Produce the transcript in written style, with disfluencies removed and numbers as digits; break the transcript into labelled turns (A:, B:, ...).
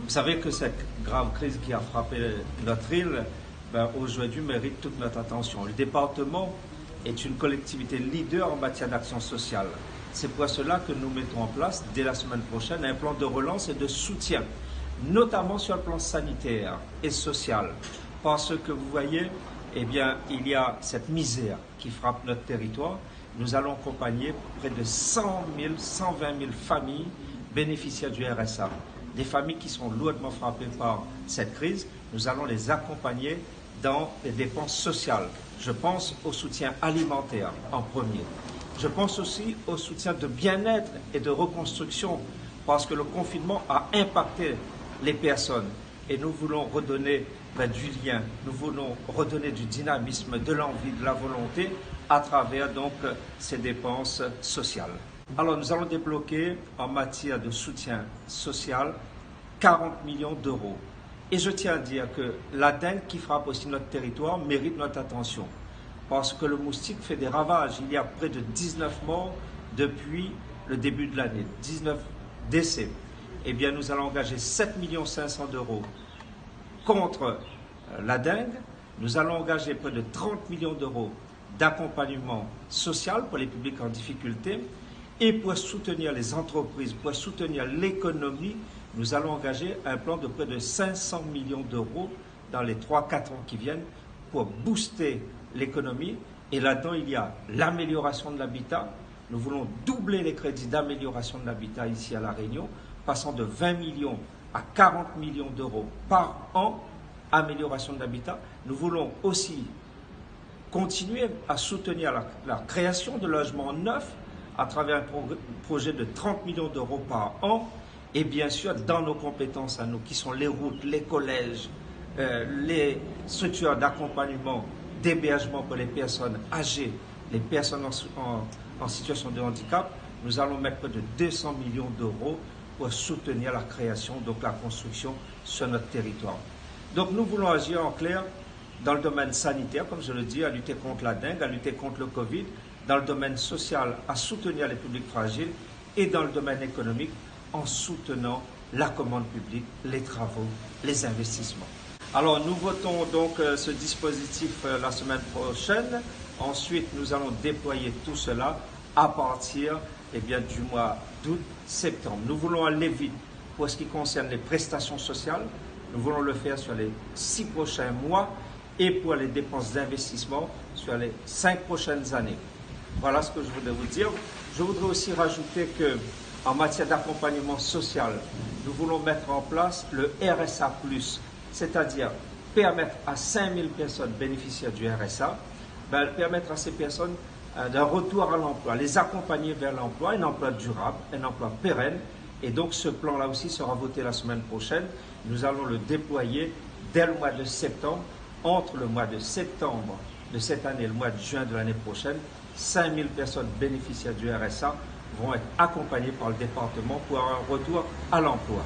A: Vous savez que cette grave crise qui a frappé notre île, aujourd'hui mérite toute notre attention. Le département est une collectivité leader en matière d'action sociale. C'est pour cela que nous mettons en place, dès la semaine prochaine, un plan de relance et de soutien, notamment sur le plan sanitaire et social. Parce que vous voyez, eh bien, il y a cette misère qui frappe notre territoire. Nous allons accompagner près de 100 000, 120 000 familles bénéficiaires du RSA. Des familles qui sont lourdement frappées par cette crise, nous allons les accompagner dans les dépenses sociales. Je pense au soutien alimentaire en premier. Je pense aussi au soutien de bien-être et de reconstruction parce que le confinement a impacté les personnes et nous voulons redonner du lien, nous voulons redonner du dynamisme, de l'envie, de la volonté à travers donc ces dépenses sociales. Alors nous allons débloquer en matière de soutien social 40 millions d'euros. Et je tiens à dire que la dengue qui frappe aussi notre territoire mérite notre attention. Parce que le moustique fait des ravages. Il y a près de 19 morts depuis le début de l'année, 19 décès. Eh bien, nous allons engager 7 500 000 d'euros contre la dengue. Nous allons engager près de 30 millions d'euros d'accompagnement social pour les publics en difficulté. Et pour soutenir les entreprises, pour soutenir l'économie, nous allons engager un plan de près de 500 millions d'euros dans les 3-4 ans qui viennent pour booster l'économie. Et là-dedans, il y a l'amélioration de l'habitat. Nous voulons doubler les crédits d'amélioration de l'habitat ici à La Réunion, passant de 20 millions à 40 millions d'euros par an, amélioration de l'habitat. Nous voulons aussi continuer à soutenir la création de logements neufs à travers un projet de 30 millions d'euros par an, et bien sûr dans nos compétences à nous, qui sont les routes, les collèges, les structures d'accompagnement, d'hébergement pour les personnes âgées, les personnes en situation de handicap, nous allons mettre près de 200 millions d'euros pour soutenir la création, donc la construction sur notre territoire. Donc nous voulons agir en clair dans le domaine sanitaire, comme je le dis, à lutter contre la dengue, à lutter contre le Covid, dans le domaine social, à soutenir les publics fragiles, et dans le domaine économique, en soutenant la commande publique, les travaux, les investissements. Alors, nous votons donc ce dispositif la semaine prochaine. Ensuite, nous allons déployer tout cela à partir du mois d'août, septembre. Nous voulons aller vite pour ce qui concerne les prestations sociales. Nous voulons le faire sur les 6 prochains mois et pour les dépenses d'investissement sur les 5 prochaines années. Voilà ce que je voudrais vous dire. Je voudrais aussi rajouter qu'en matière d'accompagnement social, nous voulons mettre en place le RSA+, c'est-à-dire permettre à 5000 personnes bénéficiaires du RSA, permettre à ces personnes d'un retour à l'emploi, les accompagner vers l'emploi, un emploi durable, un emploi pérenne. Et donc ce plan-là aussi sera voté la semaine prochaine. Nous allons le déployer dès le mois de septembre. Entre le mois de septembre de cette année et le mois de juin de l'année prochaine, 5000 personnes bénéficiaires du RSA vont être accompagnées par le département pour un retour à l'emploi.